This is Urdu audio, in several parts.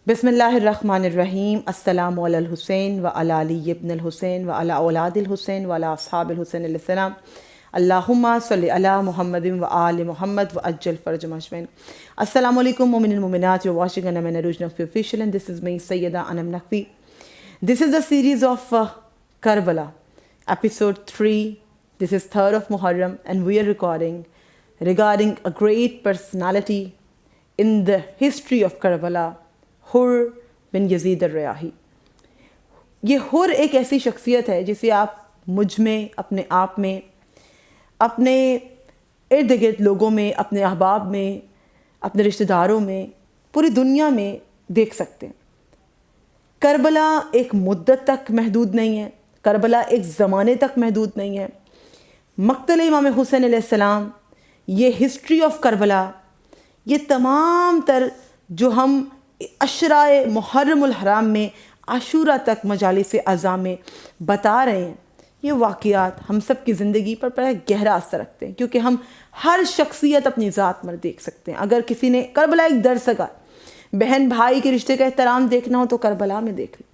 بسم اللہ الرحمن الرحیم۔ السلام علی الحسین و علی علی ابن الحسین و علی اولاد الحسین و علی اصحاب الحسین علیہ السلام۔ اللہم صلی علی محمد و آل محمد و عجل فرجہم اجمعین۔ السلام علیکم مومنین مومنات، you're watching Anam Aruj Naqvi official and this is me Sayyida Anam Naqvi. This is the series of Karbala, episode 3. This is 3rd of Muharram and we are recording regarding a great personality in the history of Karbala, حر بن یزید الریاحی۔ یہ حر ایک ایسی شخصیت ہے جسے آپ مجھ میں، اپنے آپ میں، اپنے ارد گرد لوگوں میں، اپنے احباب میں، اپنے رشتہ داروں میں، پوری دنیا میں دیکھ سکتے ہیں۔ کربلا ایک مدت تک محدود نہیں ہے، کربلا ایک زمانے تک محدود نہیں ہے۔ مقتل امام حسین علیہ السلام، یہ ہسٹری آف کربلا، یہ تمام تر جو ہم عشرۂ محرم الحرام میں عاشورہ تک مجالس اعضاء میں بتا رہے ہیں، یہ واقعات ہم سب کی زندگی پر بڑا گہرا اثر رکھتے ہیں، کیونکہ ہم ہر شخصیت اپنی ذات میں دیکھ سکتے ہیں۔ اگر کسی نے کربلا ایک درس کا بہن بھائی کے رشتے کا احترام دیکھنا ہو تو کربلا میں دیکھ لیں،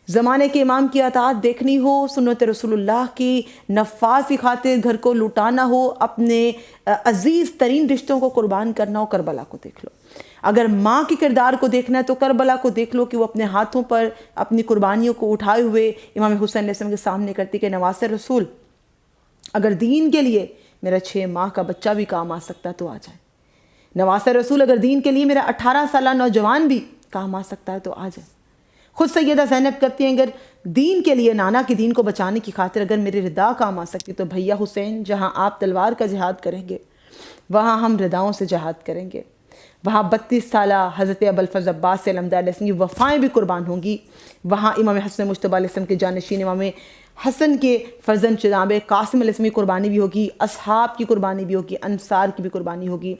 زمانے کے امام کی اطاعت دیکھنی ہو، سنت رسول اللہ کی نفاذ کی خاطر گھر کو لوٹانا ہو، اپنے عزیز ترین رشتوں کو قربان کرنا ہو، کربلا کو دیکھ لو۔ اگر ماں کے کردار کو دیکھنا ہے تو کربلا کو دیکھ لو کہ وہ اپنے ہاتھوں پر اپنی قربانیوں کو اٹھائے ہوئے امام حسین علیہ السلام کے سامنے کرتی کہ نواسہ رسول، اگر دین کے لیے میرا 6 ماہ کا بچہ بھی کام آ سکتا ہے تو آ جائے، نواسہ رسول اگر دین کے لیے میرا 18 سالہ نوجوان بھی کام آ سکتا ہے تو آ جائے۔ خود سیدہ زینب کرتی ہیں اگر دین کے لیے، نانا کے دین کو بچانے کی خاطر اگر میری ردا کام آ سکتی تو بھیا حسین، جہاں آپ تلوار کا جہاد کریں گے وہاں ہم رداؤں سے جہاد کریں گے، وہاں 32 سالہ حضرت ابوالفضل عباس علمدار علیہ السلام کی وفائیں بھی قربان ہوں گی، وہاں امام حسن مجتبیٰ علیہ السلام کے جانشین امام حسن کے فرزند جناب قاسم علیہ السلام کی قربانی بھی ہوگی، اصحاب کی قربانی بھی ہوگی، انصار کی بھی قربانی ہوگی۔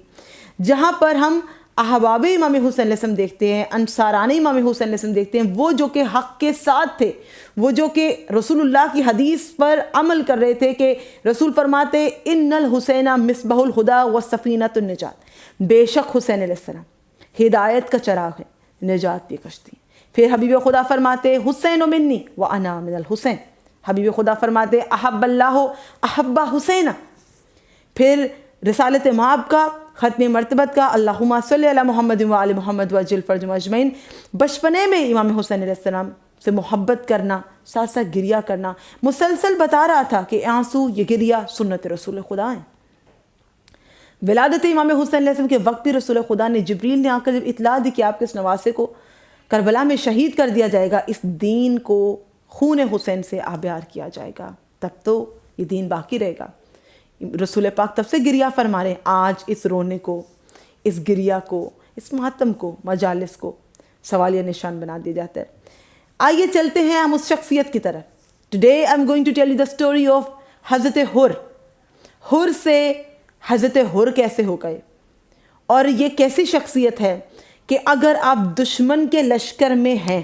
جہاں پر ہم احباب امام حسین علیہ السلام دیکھتے ہیں، انصاران امام حسین علیہ السلام دیکھتے ہیں، وہ جو کہ حق کے ساتھ تھے، وہ جو کہ رسول اللہ کی حدیث پر عمل کر رہے تھے کہ رسول فرماتے ان الحسین مصباح الہدی والسفینۃ النجات، بے شک حسین علیہ السلام ہدایت کا چراغ ہے، نجات کی کشتی۔ پھر حبیب خدا فرماتے حسین منی وانا من الحسین، حبیب خدا فرماتے احب اللہ احب حسین۔ پھر رسالت مآب کا، ختم مرتبت کا، اللہم صلی علی محمد و آل محمد وعجل فرجہم اجمعین۔ بچپنے میں امام حسین علیہ السلام سے محبت کرنا، ساتھ ساتھ گریہ کرنا، مسلسل بتا رہا تھا کہ آنسو، یہ گریہ سنت رسول خدا ہیں۔ ولادت امام حسین علیہ السلام کے وقت بھی رسول خدا نے، جبریل نے آ کر جب اطلاع دی کہ آپ کے اس نواسے کو کربلا میں شہید کر دیا جائے گا، اس دین کو خون حسین سے آبیار کیا جائے گا، تب تو یہ دین باقی رہے گا۔ رسول پاک تب سے گریہ فرما رہے ہیں۔ آج اس رونے کو، اس گریہ کو، اس ماتم کو، مجالس کو سوالیہ نشان بنا دیا جاتا ہے۔ آئیے چلتے ہیں ہم اس شخصیت کی طرف۔ Today I'm going to tell you the story of حضرت حر۔ حر سے حضرت حر کیسے ہو گئے، اور یہ کیسی شخصیت ہے کہ اگر آپ دشمن کے لشکر میں ہیں،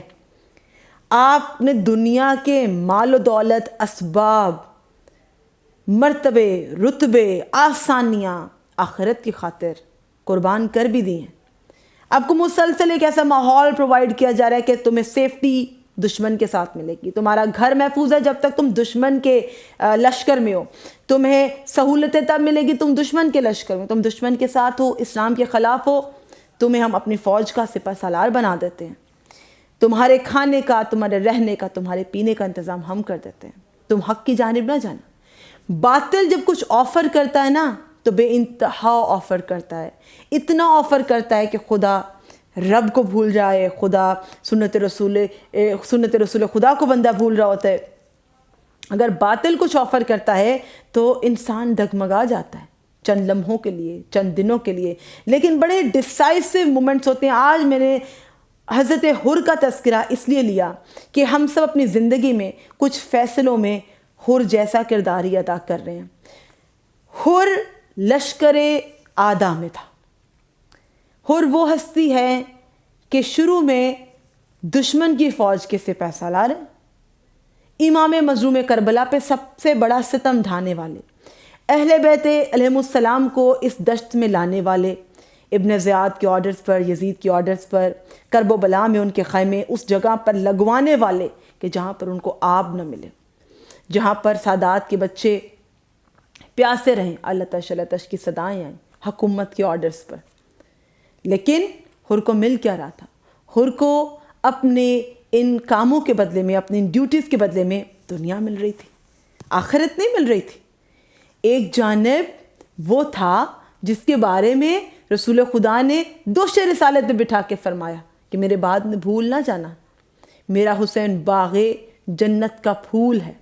آپ نے دنیا کے مال و دولت، اسباب، مرتبے، رتبے، آسانیاں آخرت کی خاطر قربان کر بھی دی ہیں، آپ کو مسلسل ایک ایسا ماحول پرووائڈ کیا جا رہا ہے کہ تمہیں سیفٹی دشمن کے ساتھ ملے گی، تمہارا گھر محفوظ ہے جب تک تم دشمن کے لشکر میں ہو، تمہیں سہولتیں تب ملے گی تم دشمن کے لشکر میں، تم دشمن کے ساتھ ہو، اسلام کے خلاف ہو، تمہیں ہم اپنی فوج کا سپہ سالار بنا دیتے ہیں، تمہارے کھانے کا، تمہارے رہنے کا، تمہارے پینے کا انتظام ہم کر دیتے ہیں، تم حق کی جانب نہ جانا۔ باطل جب کچھ آفر کرتا ہے نا تو بے انتہا آفر کرتا ہے، اتنا آفر کرتا ہے کہ خدا رب کو بھول جائے، خدا سنت رسول خدا کو بندہ بھول رہا ہوتا ہے۔ اگر باطل کچھ آفر کرتا ہے تو انسان ڈگمگا جاتا ہے چند لمحوں کے لیے، چند دنوں کے لیے، لیکن بڑے ڈیسائسو مومنٹس ہوتے ہیں۔ آج میں نے حضرت حر کا تذکرہ اس لیے لیا کہ ہم سب اپنی زندگی میں کچھ فیصلوں میں حر جیسا کردار ہی ادا کر رہے ہیں۔ حر لشکر آدھا میں تھا۔ حر وہ ہستی ہے کہ شروع میں دشمن کی فوج کے سپہ سالار ہیں، امام مظلوم کربلا پہ سب سے بڑا ستم ڈھانے والے، اہل بیت علیہم السلام کو اس دشت میں لانے والے، ابن زیاد کے آرڈرز پر، یزید کے آرڈرز پر کرب و بلا میں ان کے خیمے اس جگہ پر لگوانے والے کہ جہاں پر ان کو آب نہ ملے، جہاں پر سادات کے بچے پیاسے رہیں، اللہ تش کی صدائیں آئیں حکومت کے آرڈرز پر۔ لیکن حر کو مل کیا رہا تھا؟ حر کو اپنے ان کاموں کے بدلے میں، اپنی ان ڈیوٹیز کے بدلے میں دنیا مل رہی تھی، آخرت نہیں مل رہی تھی۔ ایک جانب وہ تھا جس کے بارے میں رسول خدا نے دوش رسالت میں بٹھا کے فرمایا کہ میرے بعد میں بھول نہ جانا، میرا حسین باغ جنت کا پھول ہے،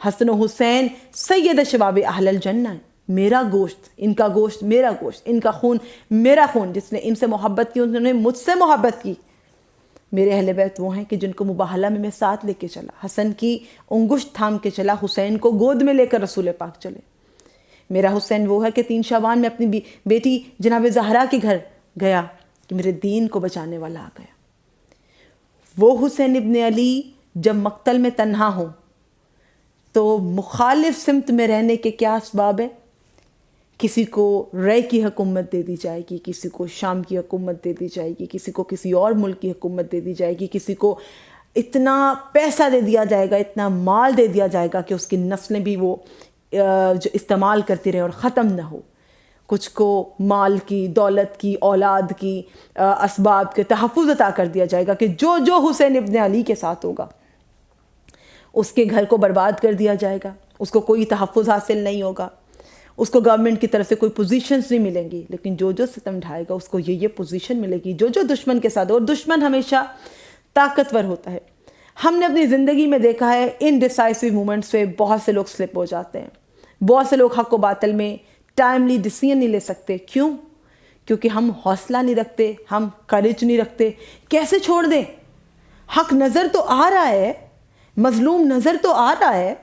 حسن و حسین سید شباب اہل الجنہ ہے، میرا گوشت ان کا گوشت میرا گوشت، ان کا خون میرا خون، جس نے ان سے محبت کی انہوں نے مجھ سے محبت کی۔ میرے اہل بیت وہ ہیں کہ جن کو مباہلہ میں ساتھ لے کے چلا، حسن کی انگشت تھام کے چلا، حسین کو گود میں لے کر رسول پاک چلے۔ میرا حسین وہ ہے کہ 3 شعبان میں اپنی بیٹی جناب زہرا کے گھر گیا کہ میرے دین کو بچانے والا آ گیا۔ وہ حسین ابن علی جب مقتل میں تنہا ہوں تو مخالف سمت میں رہنے کے کیا اسباب ہیں؟ کسی کو رے کی حکومت دے دی جائے گی، کسی کو شام کی حکومت دے دی جائے گی، کسی کو کسی اور ملک کی حکومت دے دی جائے گی، کسی کو اتنا پیسہ دے دیا جائے گا، اتنا مال دے دیا جائے گا کہ اس کی نسلیں بھی وہ جو استعمال کرتی رہے اور ختم نہ ہو۔ کچھ کو مال کی، دولت کی، اولاد کی، اسباب کے تحفظ عطا کر دیا جائے گا کہ جو جو حسین ابن علی کے ساتھ ہوگا اس کے گھر کو برباد کر دیا جائے گا، اس کو کوئی تحفظ حاصل نہیں ہوگا، اس کو گورنمنٹ کی طرف سے کوئی پوزیشنز نہیں ملیں گی، لیکن جو جو ستم ڈھائے گا اس کو یہ پوزیشن ملے گی، جو جو دشمن کے ساتھ، اور دشمن ہمیشہ طاقتور ہوتا ہے۔ ہم نے اپنی زندگی میں دیکھا ہے ان ڈیسائسو مومنٹس پہ بہت سے لوگ سلپ ہو جاتے ہیں، بہت سے لوگ حق و باطل میں ٹائملی ڈیسیژن نہیں لے سکتے۔ کیوں؟ کیونکہ ہم حوصلہ نہیں رکھتے، ہم کریج نہیں رکھتے۔ کیسے چھوڑ دیں؟ حق نظر تو آ رہا ہے، مظلوم نظر تو آ رہا ہے،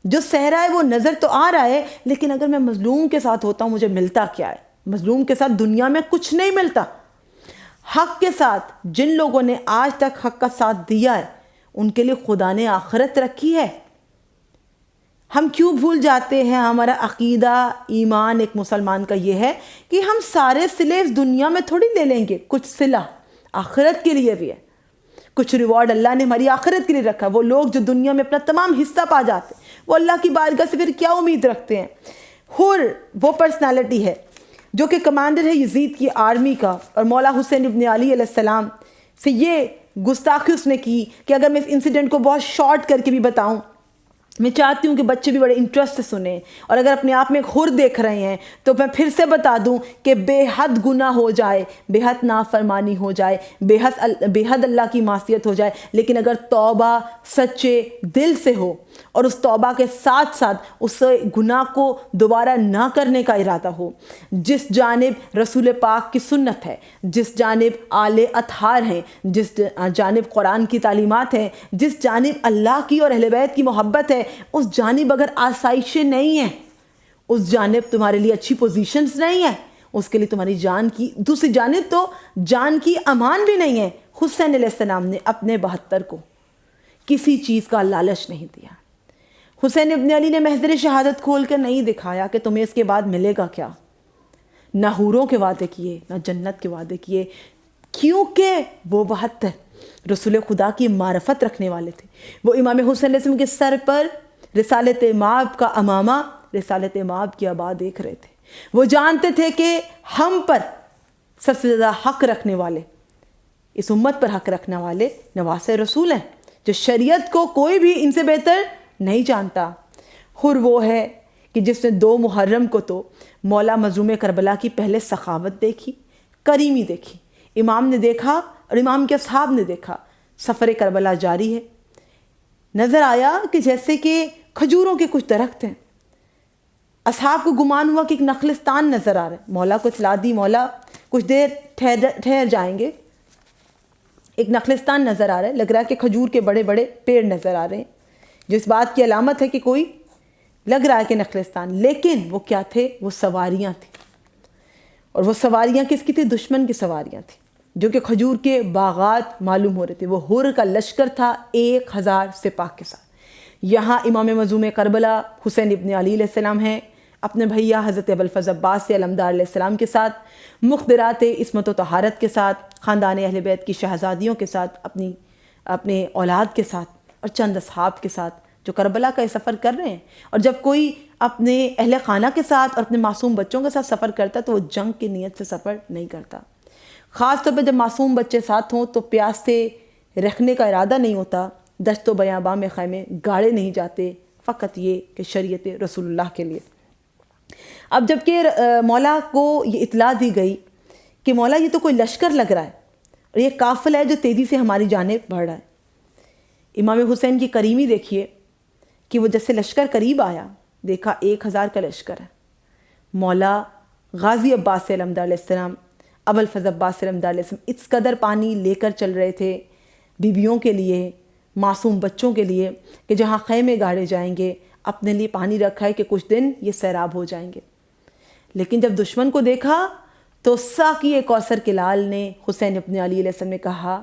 جو سہ رہا ہے وہ نظر تو آ رہا ہے، لیکن اگر میں مظلوم کے ساتھ ہوتا ہوں مجھے ملتا کیا ہے؟ مظلوم کے ساتھ دنیا میں کچھ نہیں ملتا۔ حق کے ساتھ جن لوگوں نے آج تک حق کا ساتھ دیا ہے ان کے لیے خدا نے آخرت رکھی ہے۔ ہم کیوں بھول جاتے ہیں؟ ہمارا عقیدہ، ایمان ایک مسلمان کا یہ ہے کہ ہم سارے صلے اس دنیا میں تھوڑی لے لیں گے، کچھ صلہ آخرت کے لیے بھی ہے، کچھ ریوارڈ اللہ نے ہماری آخرت کے لیے رکھا۔ وہ لوگ جو دنیا میں اپنا تمام حصہ پا جاتے ہیں وہ اللہ کی بارگاہ سے پھر کیا امید رکھتے ہیں؟ حر وہ پرسنالٹی ہے جو کہ کمانڈر ہے یزید کی آرمی کا، اور مولا حسین ابن علی علیہ السلام سے یہ گستاخی اس نے کی کہ اگر میں اس انسیڈنٹ کو بہت شارٹ کر کے بھی بتاؤں، میں چاہتی ہوں کہ بچے بھی بڑے انٹرسٹ سے سنیں، اور اگر اپنے آپ میں ایک حر دیکھ رہے ہیں تو میں پھر سے بتا دوں کہ بے حد گناہ ہو جائے، بے حد نافرمانی ہو جائے، بے حد اللہ کی معصیت ہو جائے، لیکن اگر توبہ سچے دل سے ہو اور اس توبہ کے ساتھ ساتھ اس گناہ کو دوبارہ نہ کرنے کا ارادہ ہو، جس جانب رسول پاک کی سنت ہے، جس جانب آل اطہار ہیں، جس جانب قرآن کی تعلیمات ہیں، جس جانب اللہ کی اور اہل بیت کی محبت ہے، اس جانب اگر آسائشیں نہیں ہیں، اس جانب تمہارے لیے اچھی پوزیشنز نہیں ہیں، اس کے لیے تمہاری جان کی، دوسری جانب تو جان کی امان بھی نہیں ہے۔ حسین علیہ السلام نے اپنے 72 کو کسی چیز کا لالچ نہیں دیا۔ حسین ابن علی نے محضر شہادت کھول کر نہیں دکھایا کہ تمہیں اس کے بعد ملے گا کیا، نہ حوروں کے وعدے کیے، نہ جنت کے وعدے کیے، کیونکہ وہ 72 رسول خدا کی معرفت رکھنے والے تھے۔ وہ امام حسین علیہ السلام کے سر پر رسالت مآب کا امامہ، رسالت مآب کی آبا دیکھ رہے تھے۔ وہ جانتے تھے کہ ہم پر سب سے زیادہ حق رکھنے والے، اس امت پر حق رکھنے والے نواسے رسول ہیں، جو شریعت کو کوئی بھی ان سے بہتر نہیں جانتا۔ حر وہ ہے کہ جس نے 2 محرم کو تو مولا مظلوم کربلا کی پہلے سخاوت دیکھی، کریمی دیکھی، امام نے دیکھا اور امام کے اصحاب نے دیکھا۔ سفر کربلا جاری ہے، نظر آیا کہ جیسے کہ کھجوروں کے کچھ درخت ہیں، اصحاب کو گمان ہوا کہ ایک نخلستان نظر آ رہا ہے۔ مولا کو اطلاع دی، مولا کچھ دیر ٹھہر جائیں گے، ایک نخلستان نظر آ رہا ہے، لگ رہا ہے کہ کھجور کے بڑے بڑے پیڑ نظر آ رہے ہیں، جو اس بات کی علامت ہے کہ کوئی لگ رہا ہے کہ نخلستان۔ لیکن وہ کیا تھے؟ وہ سواریاں تھیں، اور وہ سواریاں کس کی تھی؟ دشمن کی سواریاں تھیں، جو کہ کھجور کے باغات معلوم ہو رہے تھے۔ وہ حر کا لشکر تھا 1000 سپاہ کے ساتھ۔ یہاں امام مظلوم کربلا حسین ابن علی علیہ السلام ہیں، اپنے بھیا حضرت ابوالفضل عباس علمدار علیہ السلام کے ساتھ، مقدرات عصمت و طہارت کے ساتھ، خاندان اہل بیت کی شہزادیوں کے ساتھ، اپنے اولاد کے ساتھ اور چند اصحاب کے ساتھ جو کربلا کا یہ سفر کر رہے ہیں۔ اور جب کوئی اپنے اہل خانہ کے ساتھ اور اپنے معصوم بچوں کے ساتھ سفر کرتا ہے تو وہ جنگ کی نیت سے سفر نہیں کرتا۔ خاص طور پہ جب معصوم بچے ساتھ ہوں تو پیاس سے رکھنے کا ارادہ نہیں ہوتا، دشت و بیاباں میں خیمے گاڑے نہیں جاتے، فقط یہ کہ شریعت رسول اللہ کے لیے۔ اب جب کہ مولا کو یہ اطلاع دی گئی کہ مولا یہ تو کوئی لشکر لگ رہا ہے اور یہ قافلہ ہے جو تیزی سے ہماری جانب بڑھ رہا ہے۔ امام حسین کی کریمی دیکھیے کہ وہ جیسے لشکر قریب آیا، دیکھا 1000 کا لشکر ہے۔ مولا غازی عباس علمدار علیہ السلام، ابوالفضل عباس علمدار علیہ السلام اس قدر پانی لے کر چل رہے تھے بیویوں کے لیے، معصوم بچوں کے لیے، کہ جہاں خیمے گاڑے جائیں گے اپنے لیے پانی رکھا ہے کہ کچھ دن یہ سیراب ہو جائیں گے۔ لیکن جب دشمن کو دیکھا تو ساقی کوثر کے لال نے حسین ابن علی علیہ السلام نے کہا،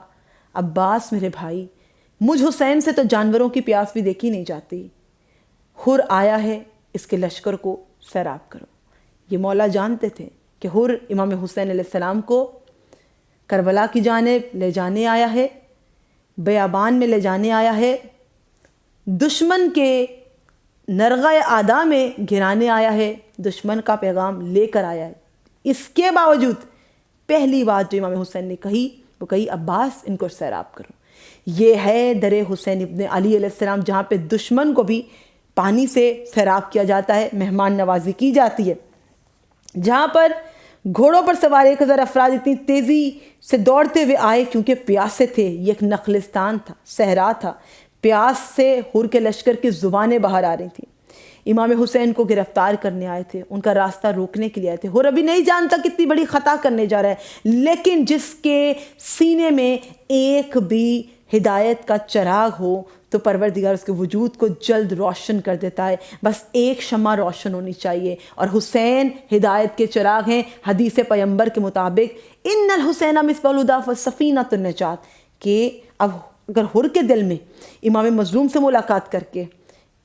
عباس میرے بھائی، مجھ حسین سے تو جانوروں کی پیاس بھی دیکھی نہیں جاتی، حر آیا ہے اس کے لشکر کو سیراب کرو۔ یہ مولا جانتے تھے کہ حر امام حسین علیہ السلام کو کربلا کی جانب لے جانے آیا ہے، بیابان میں لے جانے آیا ہے، دشمن کے نرغہ اعداء میں گرانے آیا ہے، دشمن کا پیغام لے کر آیا ہے۔ اس کے باوجود پہلی بات جو امام حسین نے کہی وہ کہی، عباس ان کو سیراب کرو۔ یہ ہے در حسین ابن علی علیہ السلام، جہاں پہ دشمن کو بھی پانی سے سیراب کیا جاتا ہے، مہمان نوازی کی جاتی ہے، جہاں پر گھوڑوں پر سوار 1000 افراد اتنی تیزی سے دوڑتے ہوئے آئے کیونکہ پیاسے تھے۔ یہ ایک نخلستان تھا، صحرا تھا، پیاس سے حر کے لشکر کی زبانیں باہر آ رہی تھیں۔ امام حسین کو گرفتار کرنے آئے تھے، ان کا راستہ روکنے کے لیے آئے تھے۔ حر ابھی نہیں جانتا کتنی بڑی خطا کرنے جا رہا ہے، لیکن جس کے سینے میں ایک بھی ہدایت کا چراغ ہو تو پروردگار اس کے وجود کو جلد روشن کر دیتا ہے۔ بس ایک شمع روشن ہونی چاہیے، اور حسین ہدایت کے چراغ ہیں۔ حدیث پیغمبر کے مطابق ان الحسین مصباح الہدی فالسفینۃ النجات، کہ اب اگر حر کے دل میں امام مظلوم سے ملاقات کر کے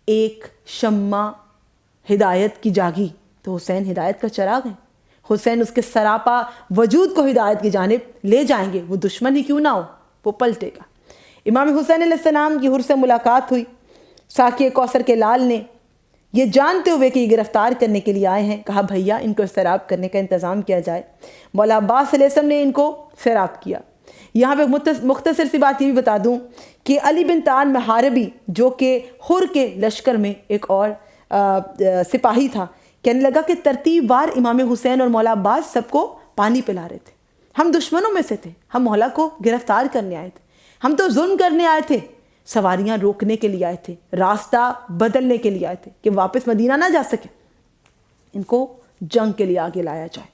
ایک شمع ہدایت کی جاگی تو حسین ہدایت کا چراغ ہے۔ حسین اس کے سراپا وجود کو ہدایت کی جانب لے جائیں گے، وہ دشمن ہی کیوں نہ ہو، وہ پلٹے گا۔ امام حسین علیہ السلام کی حر سے ملاقات ہوئی۔ ساقی کوثر کے لال نے یہ جانتے ہوئے کہ یہ گرفتار کرنے کے لیے آئے ہیں کہا، بھیا ان کو سیراب کرنے کا انتظام کیا جائے۔ مولا عباس علیہ السلام نے ان کو سیراب کیا۔ یہاں پہ مختصر سی بات یہ بھی بتا دوں کہ علی بن طعان محاربی جو کہ حر کے لشکر میں ایک اور سپاہی تھا، کہنے لگا کہ ترتیب وار امام حسین اور مولا عباس سب کو پانی پلا رہے تھے، ہم دشمنوں میں سے تھے، ہم مولا کو گرفتار کرنے آئے تھے، ہم تو ظلم کرنے آئے تھے، سواریاں روکنے کے لیے آئے تھے، راستہ بدلنے کے لیے آئے تھے کہ واپس مدینہ نہ جا سکے، ان کو جنگ کے لیے آگے لایا جائے،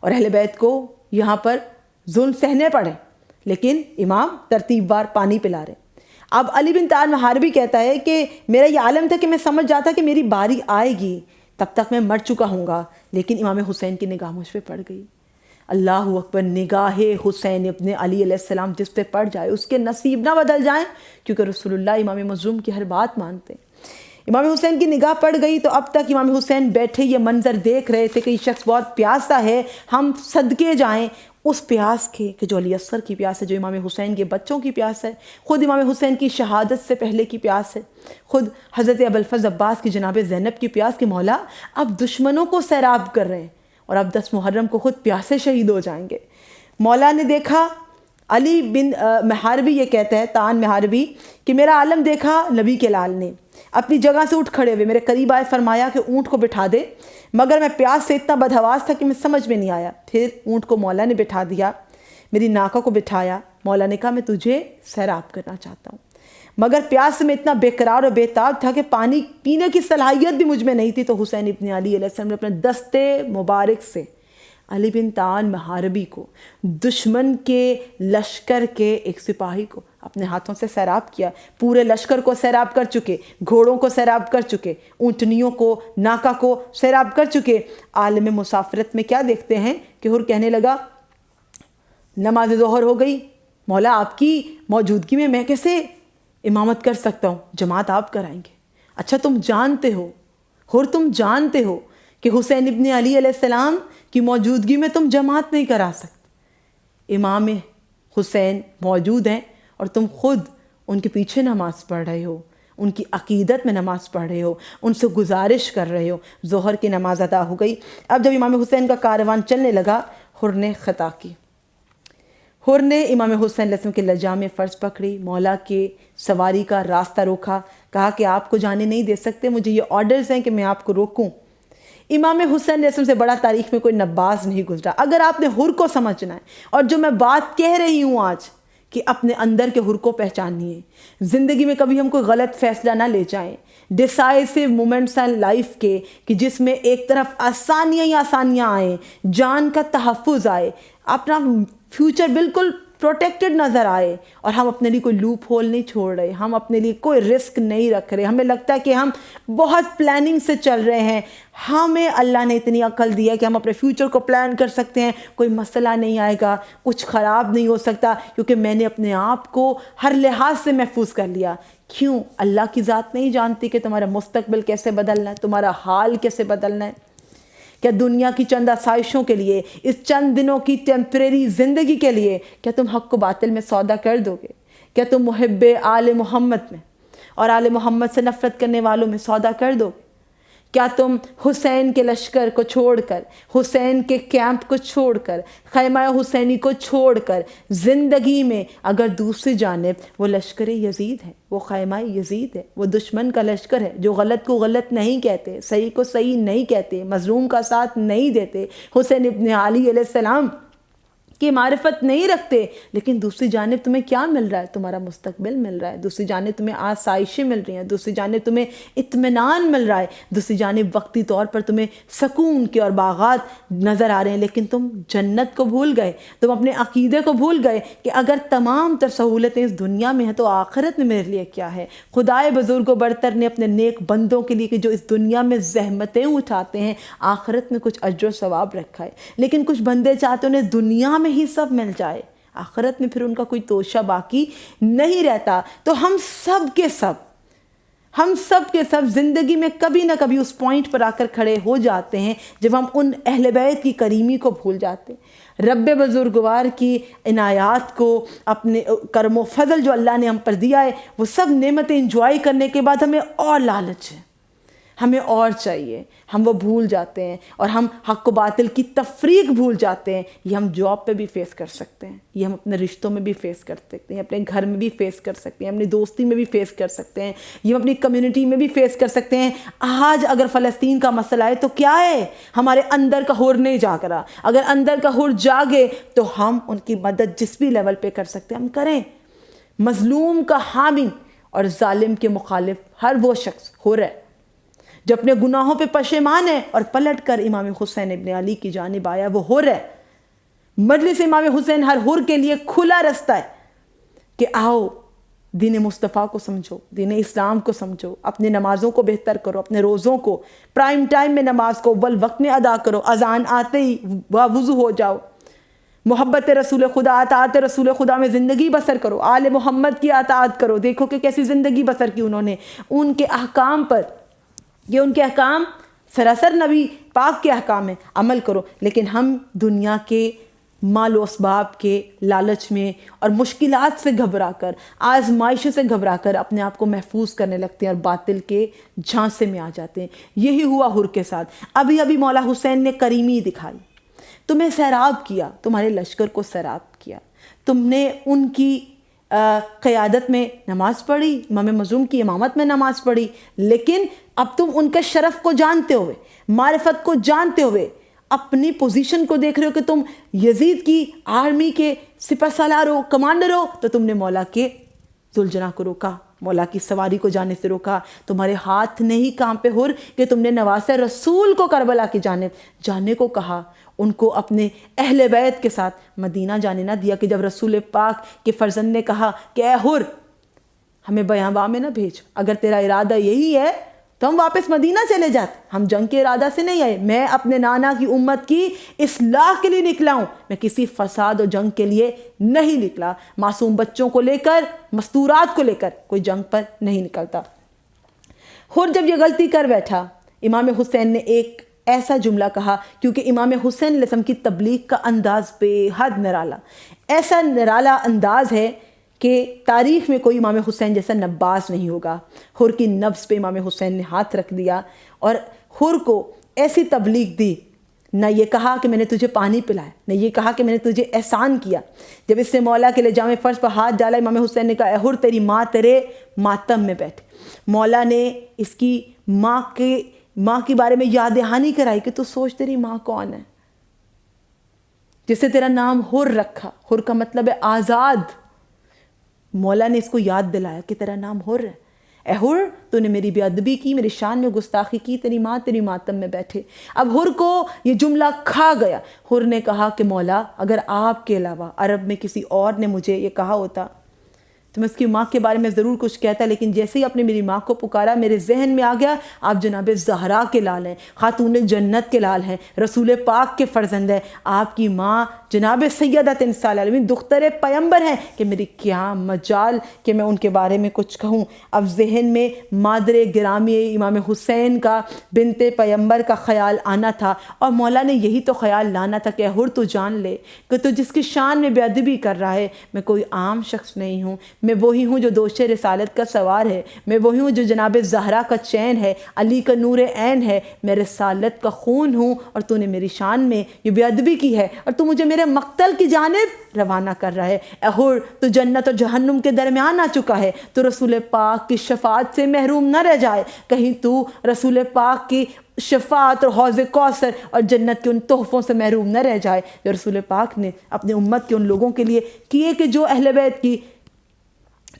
اور اہل بیت کو یہاں پر ظلم سہنے پڑے، لیکن امام ترتیب وار پانی پلا رہے۔ اب علی بن طعان محاربی کہتا ہے کہ میرا یہ عالم تھا کہ میں سمجھ جاتا کہ میری باری آئے گی، تب تک میں مر چکا ہوں گا، لیکن امام حسین کی نگاہ مجھ پہ پڑ گئی۔ اللہ اکبر، نگاہ حسین ابن علی علیہ السلام جس پہ پڑ جائے اس کے نصیب نہ بدل جائیں، کیونکہ رسول اللہ امام مظلوم کی ہر بات مانتے ہیں۔ امام حسین کی نگاہ پڑ گئی تو اب تک امام حسین بیٹھے یہ منظر دیکھ رہے تھے کہ یہ شخص بہت پیاسا ہے، ہم صدقے جائیں اس پیاس کے کہ جو علی اصغر کی پیاس ہے، جو امام حسین کے بچوں کی پیاس ہے، خود امام حسین کی شہادت سے پہلے کی پیاس ہے، خود حضرت ابوالفضل عباس کی جناب زینب کی پیاس کہ مولا اب دشمنوں کو سیراب کر رہے ہیں اور اب 10 محرم کو خود پیاسے شہید ہو جائیں گے۔ مولا نے دیکھا، علی بن محاربی یہ کہتا ہے، طعان محاربی، کہ میرا عالم دیکھا نبی کے لال نے اپنی جگہ سے اٹھ کھڑے ہوئے میرے قریب آئے، فرمایا کہ اونٹ کو بٹھا دے، مگر میں پیاس سے اتنا بدحواس تھا کہ میں سمجھ میں نہیں آیا۔ پھر اونٹ کو مولا نے بٹھا دیا، میری ناکہ کو بٹھایا، مولا نے کہا میں تجھے سیراب کرنا چاہتا ہوں، مگر پیاس سے میں اتنا بے قرار اور بے تاب تھا کہ پانی پینے کی صلاحیت بھی مجھ میں نہیں تھی۔ تو حسین ابن علی علیہ السلام نے اپنے دستے مبارک سے علی بن طعان محاربی کو، دشمن کے لشکر کے ایک سپاہی کو اپنے ہاتھوں سے سیراب کیا۔ پورے لشکر کو سیراب کر چکے، گھوڑوں کو سیراب کر چکے، اونٹنیوں کو، ناکہ کو سیراب کر چکے۔ عالم مسافرت میں کیا دیکھتے ہیں کہ حر کہنے لگا، نماز ظہر ہو گئی، مولا آپ کی موجودگی میں میں کیسے امامت کر سکتا ہوں، جماعت آپ کرائیں گے۔ اچھا تم جانتے ہو حر تم جانتے ہو کہ حسین ابن علی علیہ السلام کی موجودگی میں تم جماعت نہیں کرا سکتے. امام حسین موجود ہیں اور تم خود ان کے پیچھے نماز پڑھ رہے ہو، ان کی عقیدت میں نماز پڑھ رہے ہو، ان سے گزارش کر رہے ہو. ظہر کی نماز ادا ہو گئی. اب جب امام حسین کا کاروان چلنے لگا، حر نے خطا کی. حر نے امام حسین علیہ السلام کے لجام فرض پکڑی، مولا کے سواری کا راستہ روکا، کہا کہ آپ کو جانے نہیں دے سکتے، مجھے یہ آرڈرز ہیں کہ میں آپ کو روکوں. امام حسین علیہ السلام سے بڑا تاریخ میں کوئی نباز نہیں گزرا. اگر آپ نے حر کو سمجھنا ہے، اور جو میں بات کہہ رہی ہوں آج کہ اپنے اندر کے حر کو پہچانیے، زندگی میں کبھی ہم کوئی غلط فیصلہ نہ لے جائیں. ڈیسائسو مومنٹس ہیں لائف کے کہ جس میں ایک طرف آسانیاں ہی آسانیاں آئیں، جان کا تحفظ آئے، اپنا فیوچر بالکل پروٹیکٹڈ نظر آئے، اور ہم اپنے لیے کوئی لوپ ہول نہیں چھوڑ رہے، ہم اپنے لیے کوئی رسک نہیں رکھ رہے. ہمیں لگتا ہے کہ ہم بہت پلاننگ سے چل رہے ہیں. ہمیں اللہ نے اتنی عقل دی ہے کہ ہم اپنے فیوچر کو پلان کر سکتے ہیں، کوئی مسئلہ نہیں آئے گا، کچھ خراب نہیں ہو سکتا، کیونکہ میں نے اپنے آپ کو ہر لحاظ سے محفوظ کر لیا. کیوں؟ اللہ کی ذات نہیں جانتی کہ تمہارا مستقبل کیسے بدلنا ہے، تمہارا حال کیسے بدلنا ہے. کیا دنیا کی چند آسائشوں کے لیے، اس چند دنوں کی ٹیمپریری زندگی کے لیے، کیا تم حق و باطل میں سودا کر دو گے؟ کیا تم محب آل محمد میں اور آل محمد سے نفرت کرنے والوں میں سودا کر دو گے؟ کیا تم حسین کے لشکر کو چھوڑ کر، حسین کے کیمپ کو چھوڑ کر، خیمہ حسینی کو چھوڑ کر زندگی میں اگر دوسری جانب وہ لشکر یزید ہے، وہ خیمہ یزید ہے، وہ دشمن کا لشکر ہے جو غلط کو غلط نہیں کہتے، صحیح کو صحیح نہیں کہتے، مظلوم کا ساتھ نہیں دیتے، حسین ابن علی علیہ السلام کی معرفت نہیں رکھتے، لیکن دوسری جانب تمہیں کیا مل رہا ہے؟ تمہارا مستقبل مل رہا ہے. دوسری جانب تمہیں آسائشیں مل رہی ہیں، دوسری جانب تمہیں اطمینان مل رہا ہے، دوسری جانب وقتی طور پر تمہیں سکون کے اور باغات نظر آ رہے ہیں. لیکن تم جنت کو بھول گئے، تم اپنے عقیدے کو بھول گئے کہ اگر تمام تر سہولتیں اس دنیا میں ہیں تو آخرت میں میرے لیے کیا ہے. خدائے بزرگ و برتر نے اپنے نیک بندوں کے لیے کہ جو اس دنیا میں زحمتیں اٹھاتے ہیں، آخرت میں کچھ اجر و ثواب رکھا ہے. لیکن کچھ بندے چاہتے انہیں دنیا میں ہی سب مل جائے، آخرت میں پھر ان کا کوئی توشہ باقی نہیں رہتا. تو ہم سب کے سب زندگی میں کبھی نہ کبھی اس پوائنٹ پر آ کر کھڑے ہو جاتے ہیں جب ہم ان اہل بیت کی کریمی کو بھول جاتے ہیں، رب بزرگوار کی عنایات کو، اپنے کرم و فضل جو اللہ نے ہم پر دیا ہے، وہ سب نعمتیں انجوائے کرنے کے بعد ہمیں اور لالچ ہے، ہمیں اور چاہیے، ہم وہ بھول جاتے ہیں، اور ہم حق و باطل کی تفریق بھول جاتے ہیں. یہ ہم جاب پہ بھی فیس کر سکتے ہیں، یہ ہم اپنے رشتوں میں بھی فیس کر سکتے ہیں، اپنے گھر میں بھی فیس کر سکتے ہیں، اپنی دوستی میں بھی فیس کر سکتے ہیں، یہ ہم اپنی کمیونٹی میں بھی فیس کر سکتے ہیں. آج اگر فلسطین کا مسئلہ ہے تو کیا ہے؟ ہمارے اندر کا حر نہیں جاگ رہا. اگر اندر کا حر جاگے تو ہم ان کی مدد جس بھی لیول پہ کر سکتے ہیں ہم کریں. مظلوم کا حامی اور ظالم کے مخالف ہر وہ شخص حر ہے جو اپنے گناہوں پہ پشیمان ہے اور پلٹ کر امام حسین ابن علی کی جانب آیا، وہ حر ہے. مجلس امام حسین ہر حر کے لیے کھلا رستہ ہے کہ آؤ دین مصطفیٰ کو سمجھو، دین اسلام کو سمجھو، اپنی نمازوں کو بہتر کرو، اپنے روزوں کو پرائم ٹائم میں نماز کو اول وقت میں ادا کرو، اذان آتے ہی وضو ہو جاؤ، محبت رسول خدا، اطاعت رسول خدا میں زندگی بسر کرو، آل محمد کی اطاعت کرو. دیکھو کہ کیسی زندگی بسر کی انہوں نے، ان کے احکام پر، یہ ان کے احکام سراسر نبی پاک کے احکام ہیں، عمل کرو. لیکن ہم دنیا کے مال و اسباب کے لالچ میں اور مشکلات سے گھبرا کر، آزمائشوں سے گھبرا کر اپنے آپ کو محفوظ کرنے لگتے ہیں اور باطل کے جھانسے میں آ جاتے ہیں. یہی ہوا حر کے ساتھ. ابھی مولا حسین نے کریمی دکھائی، تمہیں سیراب کیا، تمہارے لشکر کو سیراب کیا، تم نے ان کی قیادت میں نماز پڑھی، امام مظلوم کی امامت میں نماز پڑھی، لیکن اب تم ان کے شرف کو جانتے ہوئے، معرفت کو جانتے ہوئے، اپنی پوزیشن کو دیکھ رہے ہو کہ تم یزید کی آرمی کے سپہ سالار ہو، کمانڈر ہو، تو تم نے مولا کے ذوالجناح کو روکا، مولا کی سواری کو جانے سے روکا. تمہارے ہاتھ نہیں کانپے حر کہ تم نے نواسہ رسول کو کربلا کی جانب جانے کو کہا، ان کو اپنے اہل بیت کے ساتھ مدینہ جانے نہ دیا. کہ جب رسول پاک کے فرزند نے کہا کہ اے حر ہمیں بیاباں میں نہ بھیج، اگر تیرا ارادہ یہی ہے تو ہم واپس مدینہ چلے جاتے، ہم جنگ کے ارادہ سے نہیں آئے، میں اپنے نانا کی امت کی اصلاح کے لیے نکلا ہوں، میں کسی فساد اور جنگ کے لیے نہیں نکلا. معصوم بچوں کو لے کر، مستورات کو لے کر کوئی جنگ پر نہیں نکلتا. حر جب یہ غلطی کر بیٹھا، امام حسین نے ایک ایسا جملہ کہا، کیونکہ امام حسین علیہ السلام کی تبلیغ کا انداز بے حد نرالا، ایسا نرالا انداز ہے کہ تاریخ میں کوئی امام حسین جیسا نباز نہیں ہوگا۔ حر کی نبض پہ امام حسین نے ہاتھ رکھ دیا اور حر کو ایسی تبلیغ دی، نہ یہ کہا کہ میں نے تجھے پانی پلایا، نہ یہ کہا کہ میں نے تجھے احسان کیا۔ جب اس نے مولا کے لجام فرض پر ہاتھ ڈالا، امام حسین نے کہا اے حر تیری ماں تیرے ماتم میں بیٹھے۔ مولا نے اس کی ماں کے بارے میں یاد دہانی کرائی کہ تو سوچ تیری ماں کون ہے، جسے تیرا نام حر رکھا، حر کا مطلب ہے آزاد۔ مولا نے اس کو یاد دلایا کہ تیرا نام حر ہے۔ اے حر تو نے میری بے ادبی کی، میری شان میں گستاخی کی، تیری ماں تیری ماتم میں بیٹھے۔ اب حر کو یہ جملہ کھا گیا۔ حر نے کہا کہ مولا اگر آپ کے علاوہ عرب میں کسی اور نے مجھے یہ کہا ہوتا تو میں اس کی ماں کے بارے میں ضرور کچھ کہتا، لیکن جیسے ہی آپ نے میری ماں کو پکارا میرے ذہن میں آ گیا آپ جناب زہرا کے لال ہیں، خاتون جنت کے لال ہیں، رسول پاک کے فرزند ہیں، آپ کی ماں جناب سیدۃ نساء العالمین دختر پیمبر ہیں، کہ میری کیا مجال کہ میں ان کے بارے میں کچھ کہوں۔ اب ذہن میں مادر گرامی امام حسین کا بنت پیمبر کا خیال آنا تھا، اور مولا نے یہی تو خیال لانا تھا کہ حر تو جان لے کہ تو جس کی شان میں بے ادبی کر رہا ہے، میں کوئی عام شخص نہیں ہوں، میں وہی ہوں جو دوش رسالت کا سوار ہے، میں وہی ہوں جو جناب زہرا کا چین ہے، علی کا نور عین ہے، میں رسالت کا خون ہوں، اور تو نے میری شان میں یہ بے ادبی کی ہے اور تو مجھے میرے مقتل کی جانب روانہ کر رہا ہے۔ اے حر تو جنت اور جہنم کے درمیان آ چکا ہے، تو رسول پاک کی شفاعت سے محروم نہ رہ جائے، کہیں تو رسول پاک کی شفاعت اور حوض کوثر اور جنت کے ان تحفوں سے محروم نہ رہ جائے جو رسول پاک نے اپنے امت کے ان لوگوں کے لیے کیے کہ جو اہل بیت کی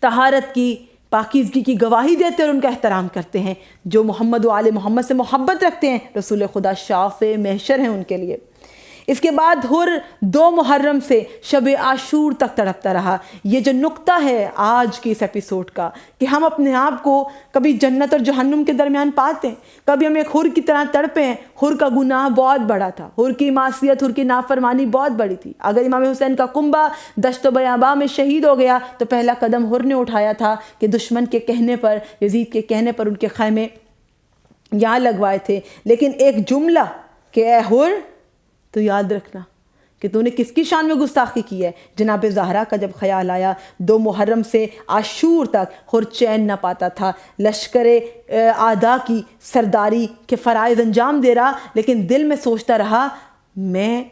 طہارت کی پاکیزگی کی گواہی دیتے اور ان کا احترام کرتے ہیں، جو محمد و آل محمد سے محبت رکھتے ہیں، رسول خدا شافع محشر ہیں ان کے لیے۔ اس کے بعد حر 2 محرم سے شب عاشور تک تڑپتا رہا۔ یہ جو نقطہ ہے آج کی اس ایپیسوڈ کا کہ ہم اپنے آپ کو کبھی جنت اور جہنم کے درمیان پاتے ہیں، کبھی ہم ایک حر کی طرح تڑپے ہیں۔ حر کا گناہ بہت بڑا تھا، حر کی معصیت، حر کی نافرمانی بہت بڑی تھی۔ اگر امام حسین کا کنبہ دشت و بیاباں میں شہید ہو گیا تو پہلا قدم حر نے اٹھایا تھا کہ دشمن کے کہنے پر، یزید کے کہنے پر ان کے خیمے یہاں لگوائے تھے۔ لیکن ایک جملہ کہ اے حر تو یاد رکھنا کہ تو نے کس کی شان میں گستاخی کی ہے۔ جناب زہرا کا جب خیال آیا 2 محرم سے عاشور تک حر چین نہ پاتا تھا، لشکر اعداء کی سرداری کے فرائض انجام دے رہا، لیکن دل میں سوچتا رہا میں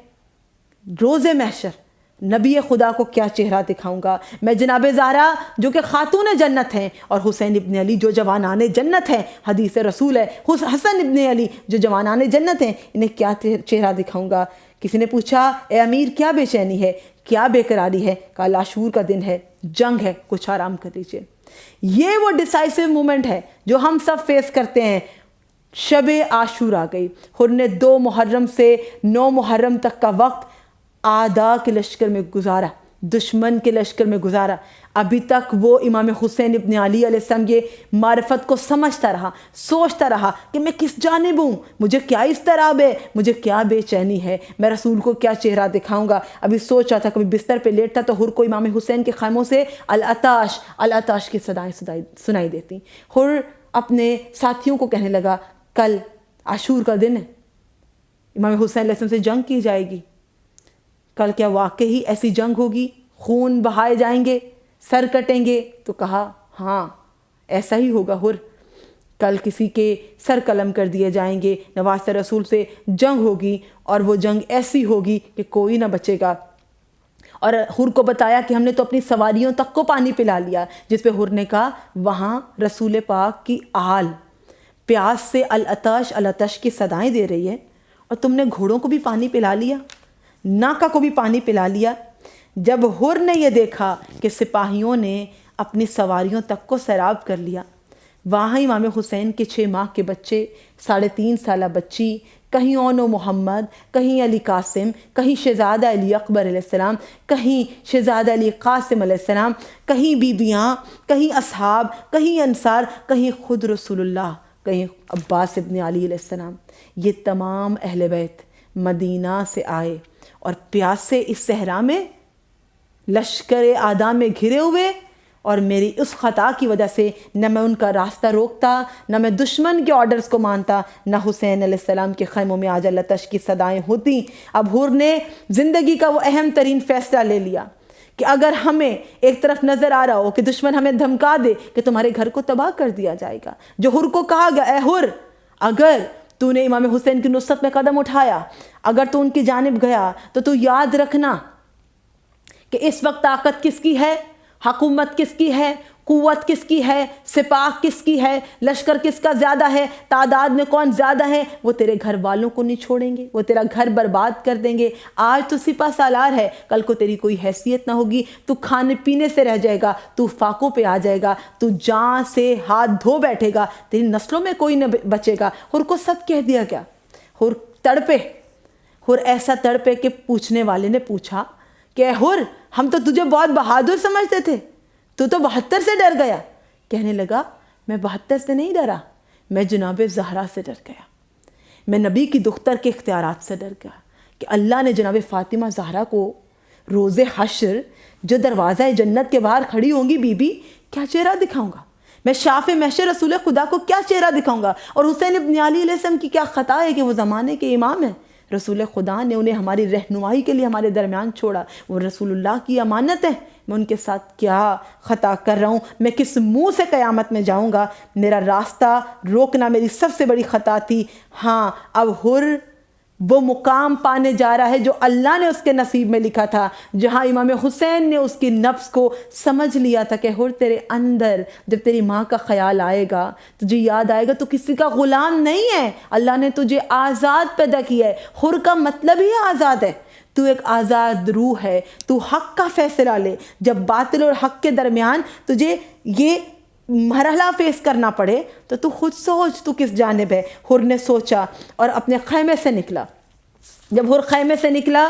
روز محشر نبی خدا کو کیا چہرہ دکھاؤں گا۔ میں جناب زہرا جو کہ خاتون جنت ہیں، اور حسین ابن علی جو جوانان جنت ہیں، حدیث رسول ہے حسن ابن علی جو جوانان جنت ہیں، انہیں کیا چہرہ دکھاؤں گا۔ کسی نے پوچھا اے امیر کیا بے چینی ہے، کیا بے قراری ہے؟ کل عاشور کا دن ہے، جنگ ہے، کچھ آرام کر لیجیے۔ یہ وہ ڈیسائسو مومنٹ ہے جو ہم سب فیس کرتے ہیں۔ شب عاشور آ گئی، حر نے 2 محرم سے 9 محرم تک کا وقت اعداء کے لشکر میں گزارا، دشمن کے لشکر میں گزارا۔ ابھی تک وہ امام حسین ابن علی علیہ السلام یہ معرفت کو سمجھتا رہا، سوچتا رہا کہ میں کس جانب ہوں، مجھے کیا اضطراب ہے، مجھے کیا بے چینی ہے، میں رسول کو کیا چہرہ دکھاؤں گا۔ ابھی سوچ رہا تھا، کبھی بستر پہ لیٹتا تو حر کو امام حسین کے خیموں سے العطاش العطاش کی صدائیں سنائی دیتی۔ حر اپنے ساتھیوں کو کہنے لگا کل عاشور کا دن ہے، امام حسین علیہ السلام سے جنگ کی جائے گی، کل کیا واقعی ایسی جنگ ہوگی، خون بہائے جائیں گے، سر کٹیں گے؟ تو کہا ہاں ایسا ہی ہوگا حر، کل کسی کے سر قلم کر دیے جائیں گے، نواز رسول سے جنگ ہوگی، اور وہ جنگ ایسی ہوگی کہ کوئی نہ بچے گا۔ اور حر کو بتایا کہ ہم نے تو اپنی سواریوں تک کو پانی پلا لیا، جس پہ حر نے کہا وہاں رسول پاک کی آل پیاس سے العطش العطش کی صدائیں دے رہی ہے، اور تم نے گھوڑوں کو بھی پانی پلا لیا، ناکا کو بھی پانی پلا لیا۔ جب حر نے یہ دیکھا کہ سپاہیوں نے اپنی سواریوں تک کو سیراب کر لیا، وہاں امام حسین کے 6 ماہ کے بچے، 3.5 سالہ بچی، کہیں اونو محمد، کہیں علی قاسم، کہیں شہزادہ علی اکبر علیہ السلام، کہیں شہزادہ علی قاسم علیہ السلام، کہیں بیبیاں، کہیں اصحاب، کہیں انصار، کہیں خود رسول اللہ، کہیں عباس ابن علی علیہ السلام، یہ تمام اہل بیت مدینہ سے آئے اور پیاسے اس صحرا میں لشکر اعداء میں گھرے ہوئے اور میری اس خطا کی وجہ سے نہ میں ان کا راستہ روکتا، نہ میں دشمن کے آرڈرز کو مانتا، نہ حسین علیہ السلام کے خیموں میں آج لتش کی صدائیں ہوتی۔ اب حور نے زندگی کا وہ اہم ترین فیصلہ لے لیا کہ اگر ہمیں ایک طرف نظر آ رہا ہو کہ دشمن ہمیں دھمکا دے کہ تمہارے گھر کو تباہ کر دیا جائے گا، جو حور کو کہا گیا، اے حور، اگر تو نے امام حسین کی نصرت میں قدم اٹھایا، اگر تو ان کی جانب گیا، تو یاد رکھنا کہ اس وقت طاقت کس کی ہے، حکومت کس کی ہے، قوت کس کی ہے، سپاہ کس کی ہے، لشکر کس کا زیادہ ہے، تعداد میں کون زیادہ ہے، وہ تیرے گھر والوں کو نہیں چھوڑیں گے، وہ تیرا گھر برباد کر دیں گے۔ آج تو سپہ سالار ہے، کل کو تیری کوئی حیثیت نہ ہوگی، تو کھانے پینے سے رہ جائے گا، تو فاقوں پہ آ جائے گا، تو جان سے ہاتھ دھو بیٹھے گا، تیری نسلوں میں کوئی نہ بچے گا۔ حور کو سب کہہ دیا گیا۔ حور تڑپے، حور ایسا تڑپے کہ پوچھنے والے نے پوچھا کہ اے حور، ہم تو تجھے بہت بہادر سمجھتے تھے، تو 72 سے ڈر گیا۔ کہنے لگا میں 72 سے نہیں ڈرا، میں جناب زہرا سے ڈر گیا، میں نبی کی دختر کے اختیارات سے ڈر گیا کہ اللہ نے جناب فاطمہ زہرا کو روز حشر جو دروازہ جنت کے باہر کھڑی ہوں گی بی بی، کیا چہرہ دکھاؤں گا میں؟ شاف محشر رسول خدا کو کیا چہرہ دکھاؤں گا؟ اور حسین ابن علی علیہ السلام کی کیا خطا ہے کہ وہ زمانے کے امام ہیں، رسول خدا نے انہیں ہماری رہنمائی کے لیے ہمارے درمیان چھوڑا، وہ رسول اللہ کی امانت ہے، میں ان کے ساتھ کیا خطا کر رہا ہوں، میں کس منہ سے قیامت میں جاؤں گا؟ میرا راستہ روکنا میری سب سے بڑی خطا تھی۔ ہاں، اب حر وہ مقام پانے جا رہا ہے جو اللہ نے اس کے نصیب میں لکھا تھا، جہاں امام حسین نے اس کی نفس کو سمجھ لیا تھا کہ حر تیرے اندر جب تیری ماں کا خیال آئے گا، تجھے یاد آئے گا تو کسی کا غلام نہیں ہے، اللہ نے تجھے آزاد پیدا کیا ہے۔ حر کا مطلب ہی آزاد ہے، تو ایک آزاد روح ہے، تو حق کا فیصلہ لے۔ جب باطل اور حق کے درمیان تجھے یہ مرحلہ فیس کرنا پڑے تو خود سوچ تو کس جانب ہے۔ حر نے سوچا اور اپنے خیمے سے نکلا۔ جب حر خیمے سے نکلا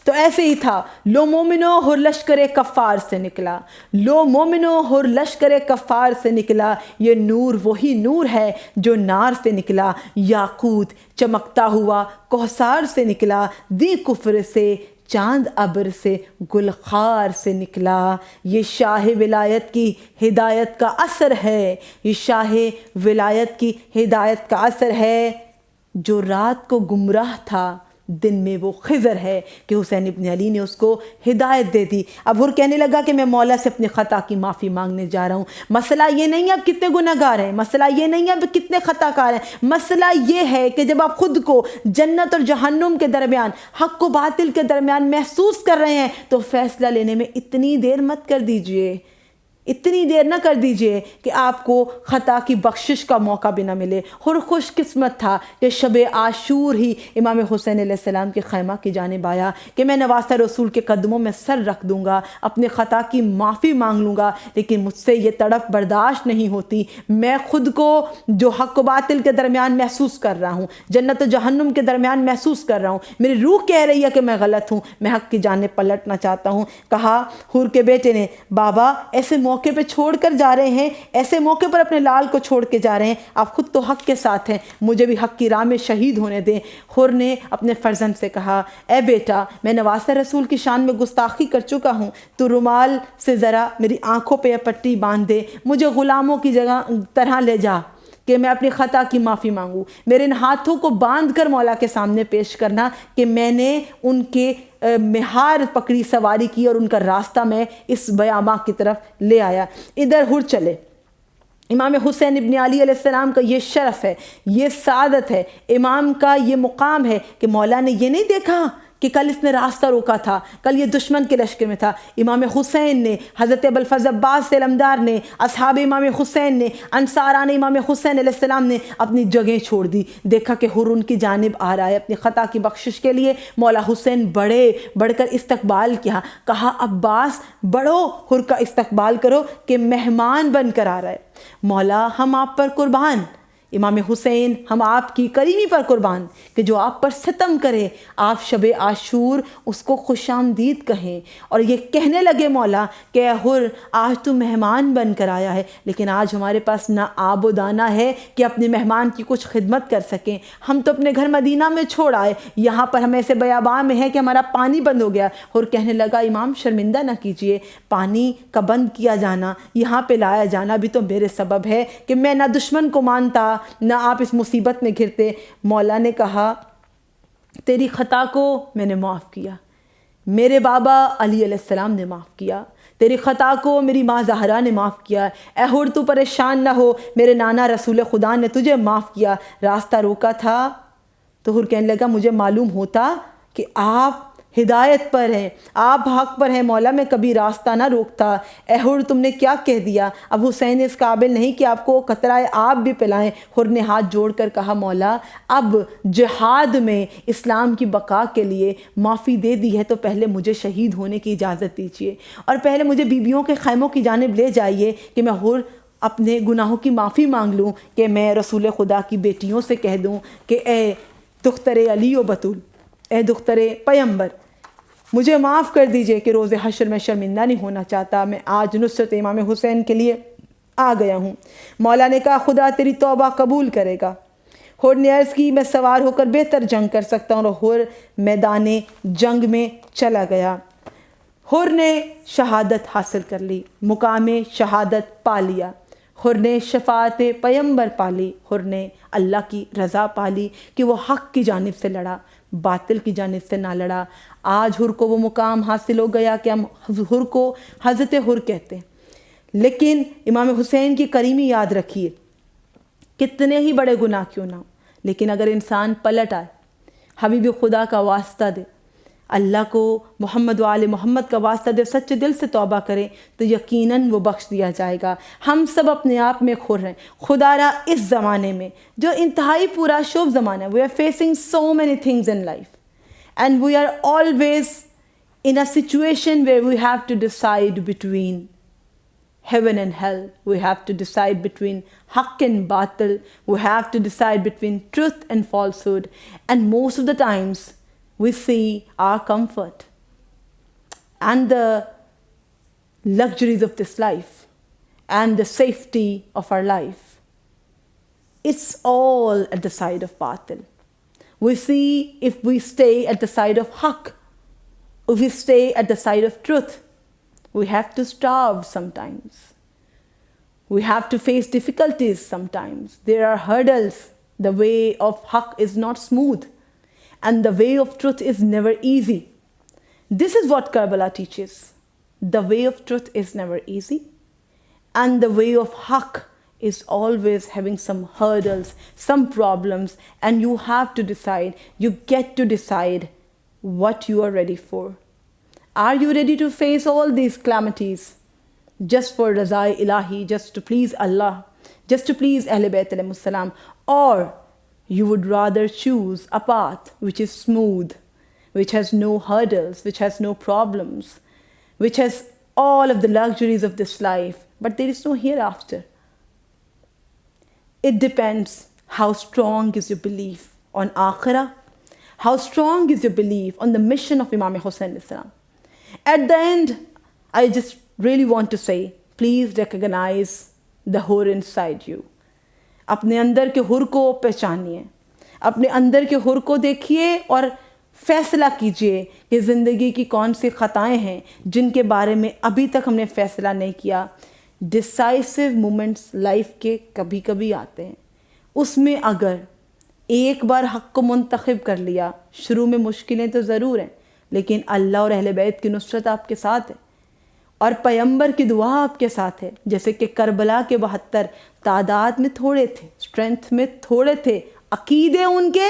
تو ایسے ہی تھا، لو مومنو حر لشکر کفار سے نکلا، لو مومنو حر لشکر کفار سے نکلا، یہ نور وہی نور ہے جو نار سے نکلا، یاقوت چمکتا ہوا کوثر سے نکلا، دی کفر سے چاند ابر سے گلخار سے نکلا۔ یہ شاہ ولایت کی ہدایت کا اثر ہے، یہ شاہ ولایت کی ہدایت کا اثر ہے، جو رات کو گمراہ تھا دن میں وہ خضر ہے، کہ حسین ابن علی نے اس کو ہدایت دے دی۔ اب حر کہنے لگا کہ میں مولا سے اپنی خطا کی معافی مانگنے جا رہا ہوں۔ مسئلہ یہ نہیں ہے اب کتنے گناہگار ہیں، مسئلہ یہ نہیں ہے اب کتنے خطا کار ہیں، مسئلہ یہ ہے کہ جب آپ خود کو جنت اور جہنم کے درمیان، حق و باطل کے درمیان محسوس کر رہے ہیں تو فیصلہ لینے میں اتنی دیر مت کر دیجئے، اتنی دیر نہ کر دیجئے کہ آپ کو خطا کی بخشش کا موقع بھی نہ ملے۔ حر خوش قسمت تھا کہ شب عاشور ہی امام حسین علیہ السلام کے خیمہ کی جانب آیا کہ میں نواسہ رسول کے قدموں میں سر رکھ دوں گا، اپنے خطا کی معافی مانگ لوں گا، لیکن مجھ سے یہ تڑپ برداشت نہیں ہوتی۔ میں خود کو جو حق و باطل کے درمیان محسوس کر رہا ہوں، جنت و جہنم کے درمیان محسوس کر رہا ہوں، میری روح کہہ رہی ہے کہ میں غلط ہوں، میں حق کی جانب پلٹنا چاہتا ہوں۔ کہا حر کے بیٹے نے، بابا ایسے موقع پہ چھوڑ کر جا رہے ہیں، ایسے موقع پر اپنے لال کو چھوڑ کے جا رہے ہیں، آپ خود تو حق کے ساتھ ہیں، مجھے بھی حق کی راہ میں شہید ہونے دیں۔ حر نے اپنے فرزند سے کہا، اے بیٹا، میں نواسہ رسول کی شان میں گستاخی کر چکا ہوں، تو رومال سے ذرا میری آنکھوں پہ پٹی باندھ دے، مجھے غلاموں کی جگہ طرح لے جا کہ میں اپنی خطا کی معافی مانگوں، میرے ان ہاتھوں کو باندھ کر مولا کے سامنے پیش کرنا کہ میں نے ان کے مہار پکڑی، سواری کی اور ان کا راستہ میں اس بیاباں کی طرف لے آیا۔ ادھر حر چلے۔ امام حسین ابن علی علیہ السلام کا یہ شرف ہے، یہ سعادت ہے، امام کا یہ مقام ہے کہ مولا نے یہ نہیں دیکھا کہ کل اس نے راستہ روکا تھا، کل یہ دشمن کے لشکر میں تھا، امام حسین نے، حضرت ابوالفضل عباس سے علمدار نے، اصحاب امام حسین نے، انصاران امام حسین علیہ السلام نے اپنی جگہ چھوڑ دی، دیکھا کہ حر ان کی جانب آ رہا ہے اپنی خطا کی بخشش کے لیے۔ مولا حسین بڑھ کر استقبال کیا، کہا عباس بڑھو، حر کا استقبال کرو کہ مہمان بن کر آ رہا ہے۔ مولا ہم آپ پر قربان، امام حسین ہم آپ کی کریمی پر قربان کہ جو آپ پر ستم کرے آپ شب عاشور اس کو خوش آمدید کہیں اور یہ کہنے لگے مولا کہ اے حر آج تو مہمان بن کر آیا ہے لیکن آج ہمارے پاس نہ آب و دانہ ہے کہ اپنے مہمان کی کچھ خدمت کر سکیں. ہم تو اپنے گھر مدینہ میں چھوڑ آئے, یہاں پر ہم ایسے بیابان میں ہیں کہ ہمارا پانی بند ہو گیا. اور کہنے لگا امام شرمندہ نہ کیجئے, پانی کا بند کیا جانا یہاں پہ لایا جانا بھی تو میرے سبب ہے کہ میں نہ دشمن کو مانتا نہ آپ اس مصیبت میں گھرتے. مولا نے کہا تیری خطا کو میں نے معاف کیا, میرے بابا علی علیہ السلام نے معاف کیا, تیری خطا کو میری ماں زہرا نے معاف کیا. اے حر تو پریشان نہ ہو, میرے نانا رسول خدا نے تجھے معاف کیا. راستہ روکا تھا تو حر کہنے لگا مجھے معلوم ہوتا کہ آپ ہدایت پر ہیں, آپ حق پر ہیں مولا, میں کبھی راستہ نہ روکتا. اے حر تم نے کیا کہہ دیا, اب حسین اس قابل نہیں کہ آپ کو قطرہ آپ بھی پلائیں. حر نے ہاتھ جوڑ کر کہا مولا اب جہاد میں اسلام کی بقا کے لیے معافی دے دی ہے تو پہلے مجھے شہید ہونے کی اجازت دیجیے اور پہلے مجھے بیویوں کے خیموں کی جانب لے جائیے کہ میں حر اپنے گناہوں کی معافی مانگ لوں, کہ میں رسول خدا کی بیٹیوں سے کہہ دوں کہ اے دختر علی و بطول, اے دختر پیمبر, مجھے معاف کر دیجئے کہ روز حشر میں شرمندہ نہیں ہونا چاہتا, میں آج نصرت امام حسین کے لیے آ گیا ہوں. مولا نے کہا خدا تیری توبہ قبول کرے گا. حر نے عرض کی میں سوار ہو کر بہتر جنگ کر سکتا ہوں, اور حر میدان جنگ میں چلا گیا. حر نے شہادت حاصل کر لی, مقام شہادت پا لیا. حر نے شفاعت پیمبر پالی, حر نے اللہ کی رضا پالی کہ وہ حق کی جانب سے لڑا, باطل کی جانب سے نہ لڑا. آج حر کو وہ مقام حاصل ہو گیا کہ ہم حر کو حضرت حر کہتے ہیں. لیکن امام حسین کی کریمی یاد رکھیے, کتنے ہی بڑے گناہ کیوں نہ ہو, لیکن اگر انسان پلٹ آئے, حبیب خدا کا واسطہ دے, اللہ کو محمد و آل محمد کا واسطہ دے, سچے دل سے توبہ کریں تو یقیناً وہ بخش دیا جائے گا. ہم سب اپنے آپ میں خور ہیں. خدا را اس زمانے میں جو انتہائی پورا شوب زمانہ ہے, we are facing so many things in life and we are always in a situation where we have to decide between heaven and hell. We have to decide between haqq and batil. We have to decide between truth and falsehood. And most of the times we see our comfort and the luxuries of this life and the safety of our life. It's all at the side of batil. We see if we stay at the side of haqq, if we stay at the side of truth, we have to starve sometimes. We have to face difficulties sometimes. There are hurdles. The way of haqq is not smooth. And the way of truth is never easy. This is what Karbala teaches. The way of truth is never easy. And the way of haqq is always having some hurdles, some problems. And you have to decide. You get to decide what you are ready for. Are you ready to face all these calamities just for Razai Ilahi, just to please Allah, just to please Ahl Bayt alayhimus salam? Or you would rather choose a path which is smooth, which has no hurdles, which has no problems, which has all of the luxuries of this life, but there is no hereafter? It depends how strong is your belief on Akhirah, how strong is your belief on the mission of Imam Hussain alayhi salam. At the end, I just really want to say, please recognize the hur inside you. اپنے اندر کے حر کو پہچانیے, اپنے اندر کے حر کو دیکھیے اور فیصلہ کیجئے کہ زندگی کی کون سی خطائیں ہیں جن کے بارے میں ابھی تک ہم نے فیصلہ نہیں کیا. ڈیسائسو مومنٹس لائف کے کبھی کبھی آتے ہیں, اس میں اگر ایک بار حق کو منتخب کر لیا, شروع میں مشکلیں تو ضرور ہیں لیکن اللہ اور اہل بیت کی نصرت آپ کے ساتھ ہے اور پیمبر کی دعا آپ کے ساتھ ہے. جیسے کہ کربلا کے 72 تعداد میں تھوڑے تھے, اسٹرینتھ میں تھوڑے تھے, عقیدے ان کے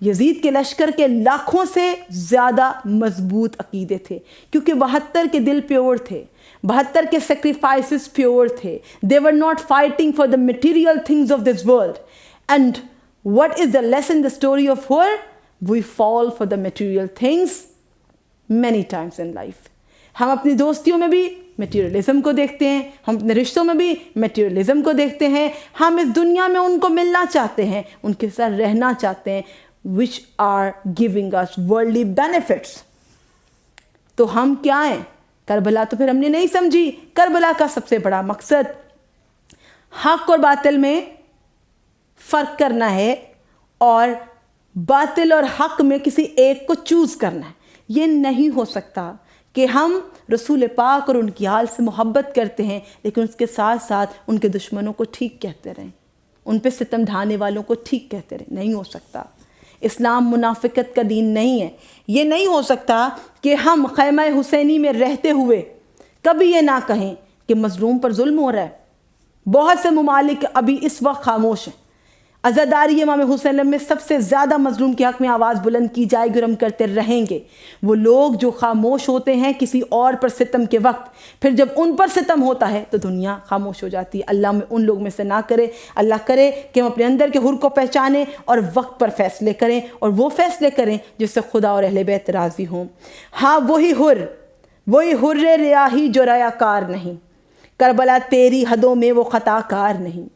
یزید کے لشکر کے لاکھوں سے زیادہ مضبوط عقیدے تھے, کیونکہ 72 کے دل پیور تھے, 72 کے سیکریفائسز پیور تھے. They were not fighting for the material things of this world. And what is the lesson, the story of Hur? We fall for the material things many times in life. ہم اپنی دوستیوں میں بھی میٹیریلزم کو دیکھتے ہیں، ہم اپنے رشتوں میں بھی میٹیریلزم کو دیکھتے ہیں، ہم اس دنیا میں ان کو ملنا چاہتے ہیں، ان کے ساتھ رہنا چاہتے ہیں which are giving us worldly benefits. تو ہم کیا ہیں؟ کربلا تو پھر ہم نے نہیں سمجھی. کربلا کا سب سے بڑا مقصد حق اور باطل میں فرق کرنا ہے اور باطل اور حق میں کسی ایک کو چوز کرنا ہے. یہ نہیں ہو سکتا کہ ہم رسول پاک اور ان کی آل سے محبت کرتے ہیں لیکن اس کے ساتھ ساتھ ان کے دشمنوں کو ٹھیک کہتے رہیں، ان پہ ستم ڈھانے والوں کو ٹھیک کہتے رہیں. نہیں ہو سکتا. اسلام منافقت کا دین نہیں ہے. یہ نہیں ہو سکتا کہ ہم خیمہ حسینی میں رہتے ہوئے کبھی یہ نہ کہیں کہ مظلوم پر ظلم ہو رہا ہے. بہت سے ممالک ابھی اس وقت خاموش ہیں. عزاداری امام حسین میں سب سے زیادہ مظلوم کے حق میں آواز بلند کی جائے گی اور ہم کرتے رہیں گے. وہ لوگ جو خاموش ہوتے ہیں کسی اور پر ستم کے وقت، پھر جب ان پر ستم ہوتا ہے تو دنیا خاموش ہو جاتی ہے. اللہ میں ان لوگ میں سے نہ کرے. اللہ کرے کہ ہم اپنے اندر کے حر کو پہچانیں اور وقت پر فیصلے کریں اور وہ فیصلے کریں جس سے خدا اور اہل بیت راضی ہوں. ہاں وہی حر ریاہی جو ریا کار نہیں، کربلا تیری حدوں میں وہ خطا کار نہیں.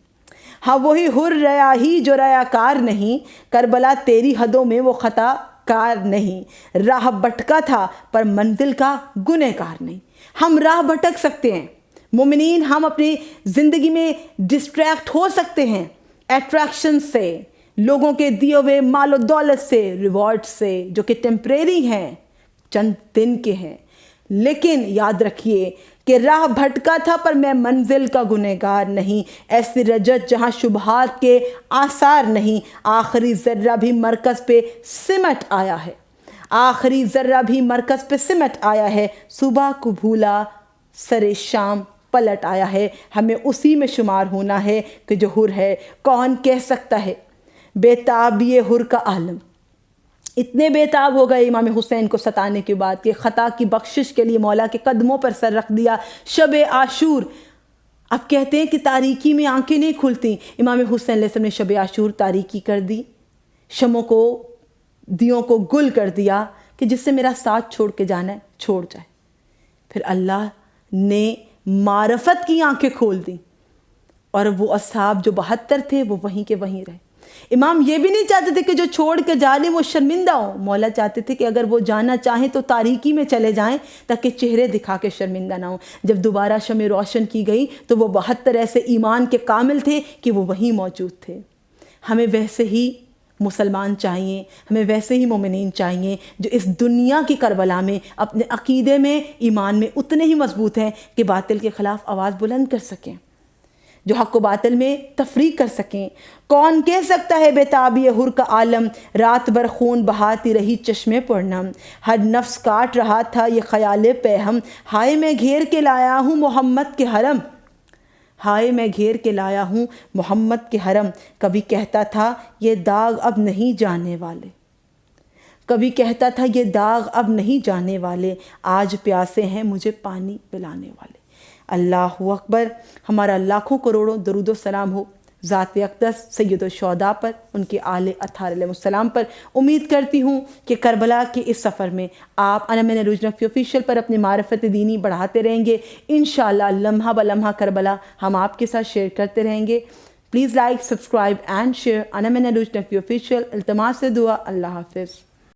ہاں وہی حر ریاہی جو ریا کار نہیں، کربلا تیری حدوں میں وہ خطا کار نہیں. راہ بھٹکا تھا پر منزل کا گنہگار نہیں. ہم راہ بھٹک سکتے ہیں مومنین، ہم اپنی زندگی میں ڈسٹریکٹ ہو سکتے ہیں اٹریکشن سے، لوگوں کے دیے ہوئے مال و دولت سے، ریوارڈ سے جو کہ ٹیمپریری ہیں، چند دن کے ہیں. لیکن یاد رکھیے کہ راہ بھٹکا تھا پر میں منزل کا گنہگار نہیں. ایسی رجت جہاں شبہات کے آثار نہیں، آخری ذرہ بھی مرکز پہ سمٹ آیا ہے. آخری ذرہ بھی مرکز پہ سمٹ آیا ہے. صبح کو بھولا سر شام پلٹ آیا ہے. ہمیں اسی میں شمار ہونا ہے کہ جو حر ہے. کون کہہ سکتا ہے بے تاب یہ حر کا عالم؟ اتنے بے تاب ہو گئے امام حسین کو ستانے کے بعد کہ خطا کی بخشش کے لیے مولا کے قدموں پر سر رکھ دیا. شب عاشور، اب کہتے ہیں کہ تاریکی میں آنکھیں نہیں کھلتی. امام حسین علیہ السلام نے شب عاشور تاریکی کر دی، شموں کو دیوں کو گل کر دیا کہ جس سے میرا ساتھ چھوڑ کے جانا ہے چھوڑ جائے. پھر اللہ نے معرفت کی آنکھیں کھول دیں اور وہ اصحاب جو 72 تھے وہ وہیں کے وہیں رہے. امام یہ بھی نہیں چاہتے تھے کہ جو چھوڑ کے جانے وہ شرمندہ ہوں. مولا چاہتے تھے کہ اگر وہ جانا چاہیں تو تاریکی میں چلے جائیں تاکہ چہرے دکھا کے شرمندہ نہ ہوں. جب دوبارہ شمع روشن کی گئی تو وہ 72 ایسے ایمان کے کامل تھے کہ وہ وہیں موجود تھے. ہمیں ویسے ہی مسلمان چاہیے، ہمیں ویسے ہی مومنین چاہیے جو اس دنیا کی کربلا میں اپنے عقیدے میں ایمان میں اتنے ہی مضبوط ہیں کہ باطل کے خلاف آواز بلند کر سکیں، جو حق و باطل میں تفریق کر سکیں. کون کہہ سکتا ہے بے تابی حر کا عالم؟ رات بھر خون بہاتی رہی چشمے پرنم، ہر نفس کاٹ رہا تھا یہ خیال پہم. ہائے میں گھیر کے لایا ہوں محمد کے حرم، ہائے میں گھیر کے لایا ہوں محمد کے حرم. کبھی کہتا تھا یہ داغ اب نہیں جانے والے، کبھی کہتا تھا یہ داغ اب نہیں جانے والے. آج پیاسے ہیں مجھے پانی پلانے والے. اللہ اکبر. ہمارا لاکھوں کروڑوں درود و سلام ہو ذات اقدس سید الشہداء پر، ان کے آل اطہار علیہ السلام پر. امید کرتی ہوں کہ کربلا کے اس سفر میں آپ انمن عروج نقوی آفیشیل پر اپنی معرفت دینی بڑھاتے رہیں گے. انشاءاللہ لمحہ بلمحہ کربلا ہم آپ کے ساتھ شیئر کرتے رہیں گے. Please like, subscribe and share Anman Urooj Naqvi official. التماس سے دعا. اللہ حافظ.